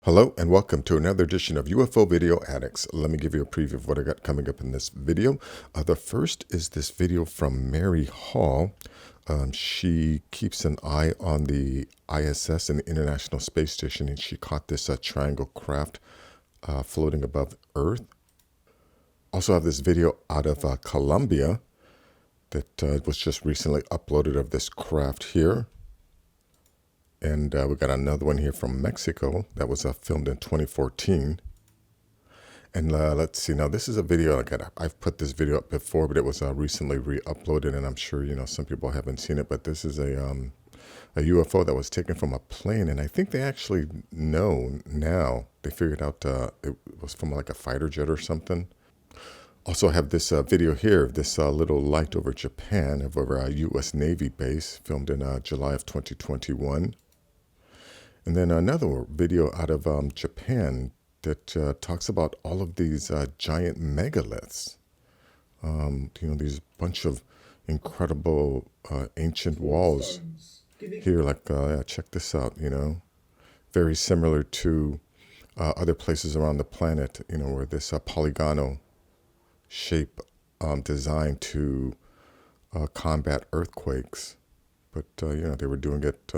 Hello and welcome to another edition of UFO Video Addicts. Let me give you a preview of what I got coming up in this video. The first is this video from Mary Hall. She keeps an eye on the ISS and the International Space Station, and she caught this triangle craft floating above Earth. Also have this video out of Colombia that was just recently uploaded of this craft here. And we got another one here from Mexico that was filmed in 2014. And let's see, now this is a video, I've put this video up before, but it was recently re-uploaded, and I'm sure, some people haven't seen it, but this is a UFO that was taken from a plane, and I think they actually know now. They figured out it was from like a fighter jet or something. Also have this video here of this little light over Japan, over a U.S. Navy base, filmed in July of 2021. And then another video out of Japan that talks about all of these giant megaliths. These bunch of incredible ancient walls here. Check this out, very similar to other places around the planet, where this polygonal shape designed to combat earthquakes. But, they were doing it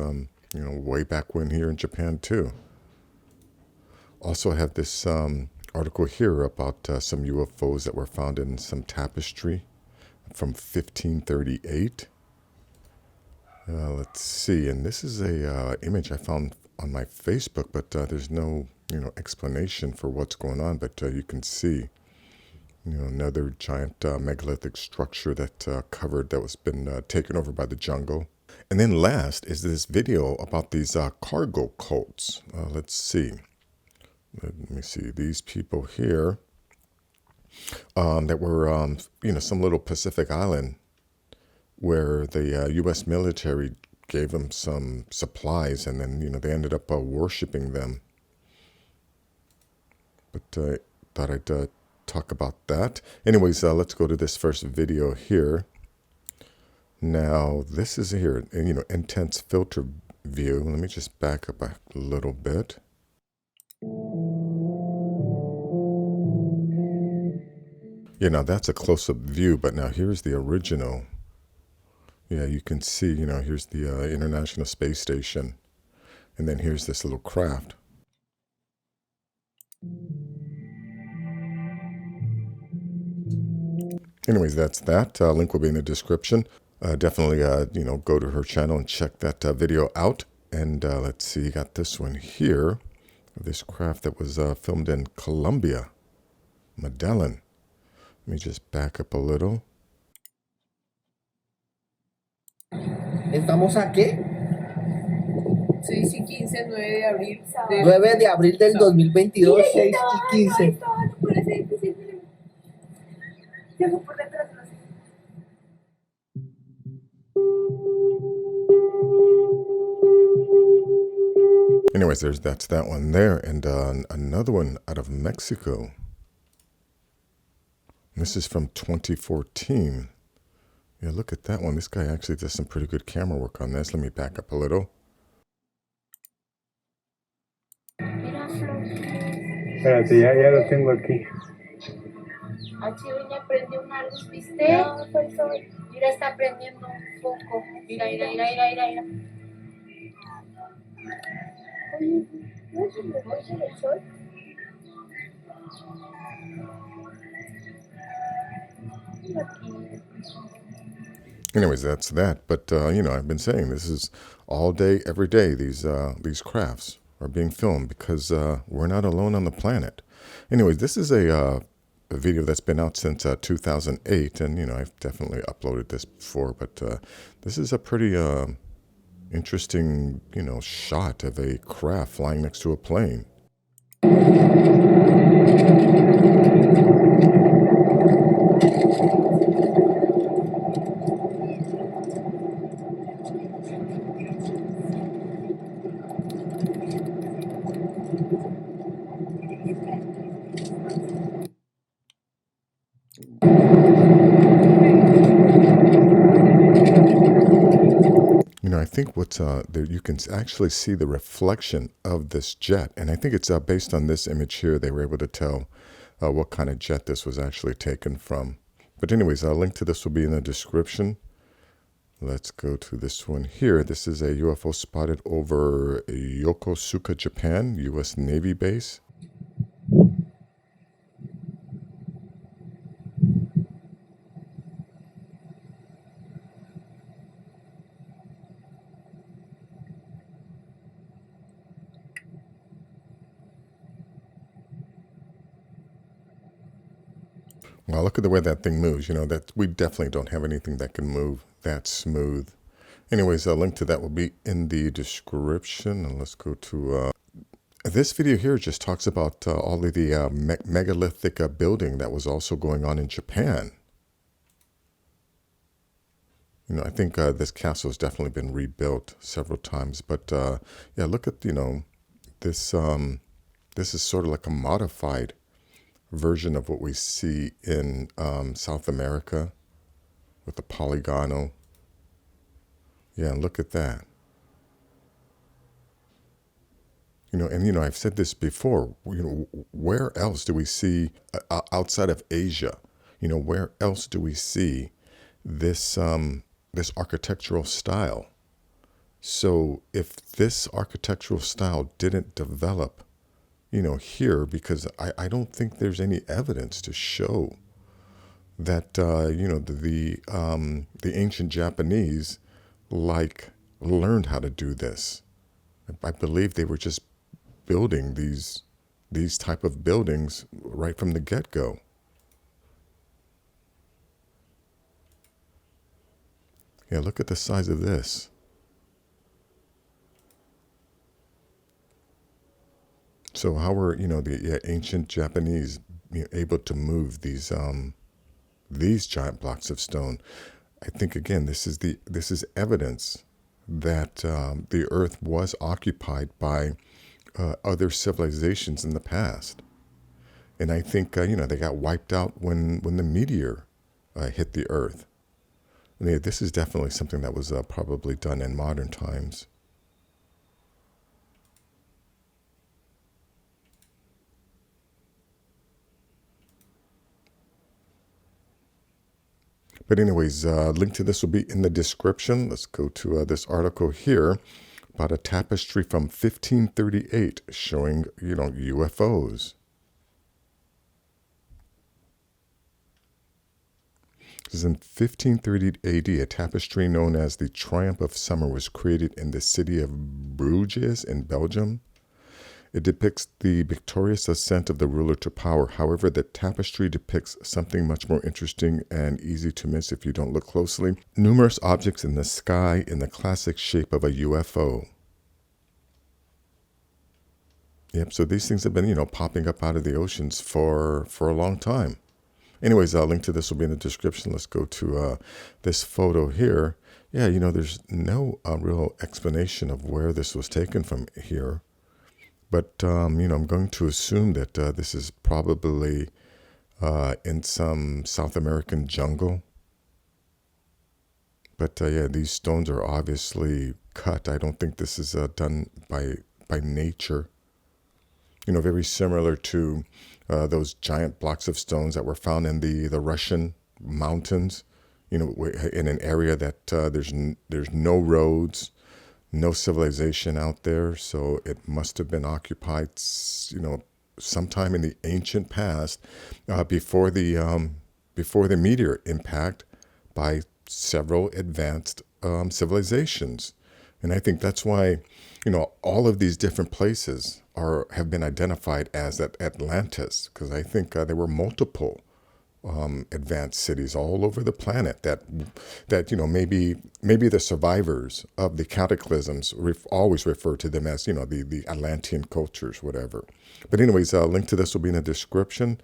way back when here in Japan too. Also I have this article here about some UFOs that were found in some tapestry from 1538. Let's see, and this is a image I found on my Facebook, but there's no explanation for what's going on, but you can see another giant megalithic structure that was been taken over by the jungle. And then last is this video about these cargo cults. Let's see. Let me see. These people here that were, some little Pacific island where the U.S. military gave them some supplies, and then, they ended up worshiping them. But thought I'd talk about that. Anyways, let's go to this first video here. Now, this is here, intense filter view. Let me just back up a little bit. Yeah, now that's a close-up view, but now here's the original. Yeah, you can see, here's the International Space Station. And then here's this little craft. Anyways, that's that. Link will be in the description. Definitely, go to her channel and check that video out. And let's see, you got this one here, this craft that was filmed in Colombia, Medellin. Let me just back up a little. ¿Estamos a qué? 6 y 15, 9 de abril. 9 de abril del 2022, 6 y 15. Anyways, that's that one there, and another one out of Mexico. This is from 2014. Yeah, look at that one. This guy actually does some pretty good camera work on this. Let me back up a little. Espérate, ya lo tengo aquí. Aquí doña prende una luz, ¿viste? No, por eso, mira, está prendiendo un foco. Mira. Oye, ¿no es el sol? Anyways, that's that. But I've been saying this is all day, every day. These crafts are being filmed because we're not alone on the planet. Anyways, this is a video that's been out since 2008, and I've definitely uploaded this before. But this is a pretty interesting shot of a craft flying next to a plane. I I think what's there, you can actually see the reflection of this jet, and I think it's based on this image here. They were able to tell what kind of jet this was actually taken from. But anyways, a link to this will be in the description. Let's go to this one here. This is a UFO spotted over Yokosuka, Japan, U.S. Navy base. Well, look at the way that thing moves. You know, that we definitely don't have anything that can move that smooth. Anyways, a link to that will be in the description. And let's go to this video here. Just talks about all of the megalithic building that was also going on in Japan. You know, I think this castle has definitely been rebuilt several times. But yeah, look at, you know, this. This is sort of like a modified version of what we see in South America with the polygonal. Yeah, look at that. You know, and you know, I've said this before, you know, where else do we see outside of Asia? You know, where else do we see this this architectural style? So if this architectural style didn't develop, you know, here, because I don't think there's any evidence to show that, you know, the ancient Japanese, like, learned how to do this. I believe they were just building these type of buildings right from the get-go. Yeah, look at the size of this. So how were, you know, the ancient Japanese, you know, able to move these giant blocks of stone? I think again, this is evidence that the Earth was occupied by other civilizations in the past, and I think you know, they got wiped out when the meteor hit the Earth. And yeah, this is definitely something that was probably done in modern times. But anyways, link to this will be in the description. Let's go to this article here about a tapestry from 1538 showing, you know, UFOs. This is in 1530 AD. A tapestry known as the Triumph of Summer was created in the city of Bruges in Belgium. It depicts the victorious ascent of the ruler to power. However, the tapestry depicts something much more interesting and easy to miss if you don't look closely. Numerous objects in the sky in the classic shape of a UFO. Yep, so these things have been, you know, popping up out of the oceans for a long time. Anyways, I'll link to this will be in the description. Let's go to this photo here. Yeah, you know, there's no real explanation of where this was taken from here. But, you know, I'm going to assume that this is probably in some South American jungle. But, yeah, these stones are obviously cut. I don't think this is done by nature. You know, very similar to those giant blocks of stones that were found in the Russian mountains, you know, in an area that there's no roads, no civilization out there, so it must have been occupied, you know, sometime in the ancient past, before the meteor impact, by several advanced civilizations. And I think that's why, you know, all of these different places have been identified as Atlantis, because I think there were multiple advanced cities all over the planet that you know, maybe the survivors of the cataclysms always refer to them as, you know, the Atlantean cultures, whatever. But anyways, link to this will be in the description.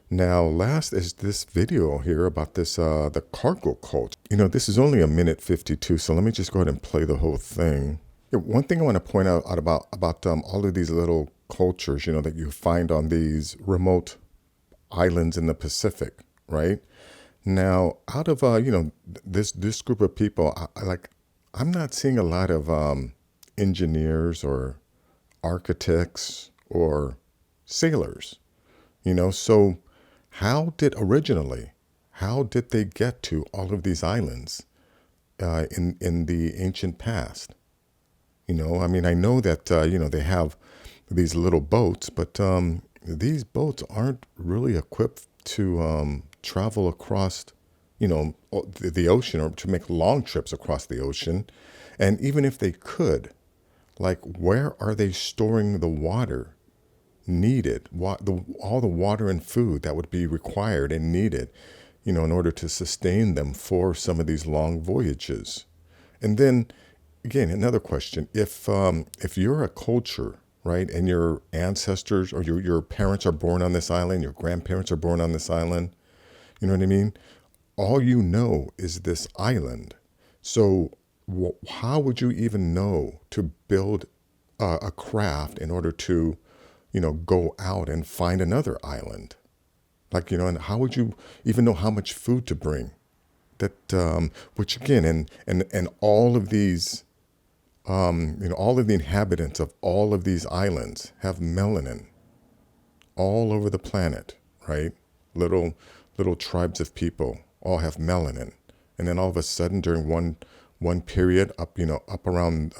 Now, last is this video here about this the cargo cult. You know, this is only a minute 52, so let me just go ahead and play the whole thing. Yeah, one thing I want to point out about all of these little cultures, you know, that you find on these remote islands in the Pacific, right? Now, out of you know, this group of people, I'm not seeing a lot of engineers or architects or sailors, so how did they get to all of these islands in the ancient past? I mean, I know that, they have these little boats, but these boats aren't really equipped to travel across, the ocean, or to make long trips across the ocean. And even if they could, like, where are they storing the water needed, all the water and food that would be required and needed, in order to sustain them for some of these long voyages? And then, again, another question: if you're a culture, right, and your ancestors or your parents are born on this island, your grandparents are born on this island, you know what I mean? All you know is this island. So how would you even know to build a craft in order to, go out and find another island? Like, and how would you even know how much food to bring? That, which again, and all of these, all of the inhabitants of all of these islands have melanin all over the planet, right? Little tribes of people all have melanin. And then all of a sudden, during one period up around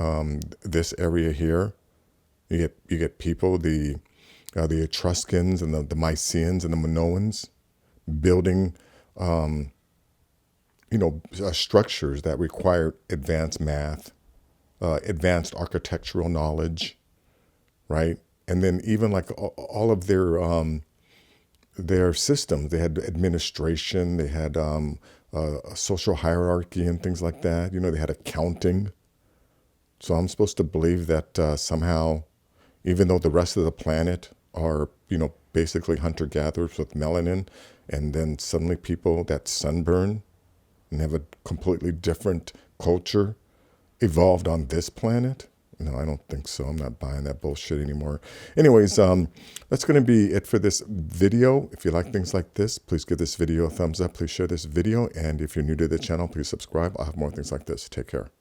this area here, you get people, the Etruscans and the Mycenaeans and the Minoans building structures that require advanced math, advanced architectural knowledge, right? And then even like all of their systems, they had administration, they had a social hierarchy and things like that. They had accounting. So I'm supposed to believe that somehow, even though the rest of the planet are, basically hunter-gatherers with melanin, and then suddenly people that sunburn and have a completely different culture evolved on this planet? No, I don't think so. I'm not buying that bullshit anymore. Anyways, that's going to be it for this video. If you like things like this, please give this video a thumbs up. Please share this video. And if you're new to the channel, please subscribe. I'll have more things like this. Take care.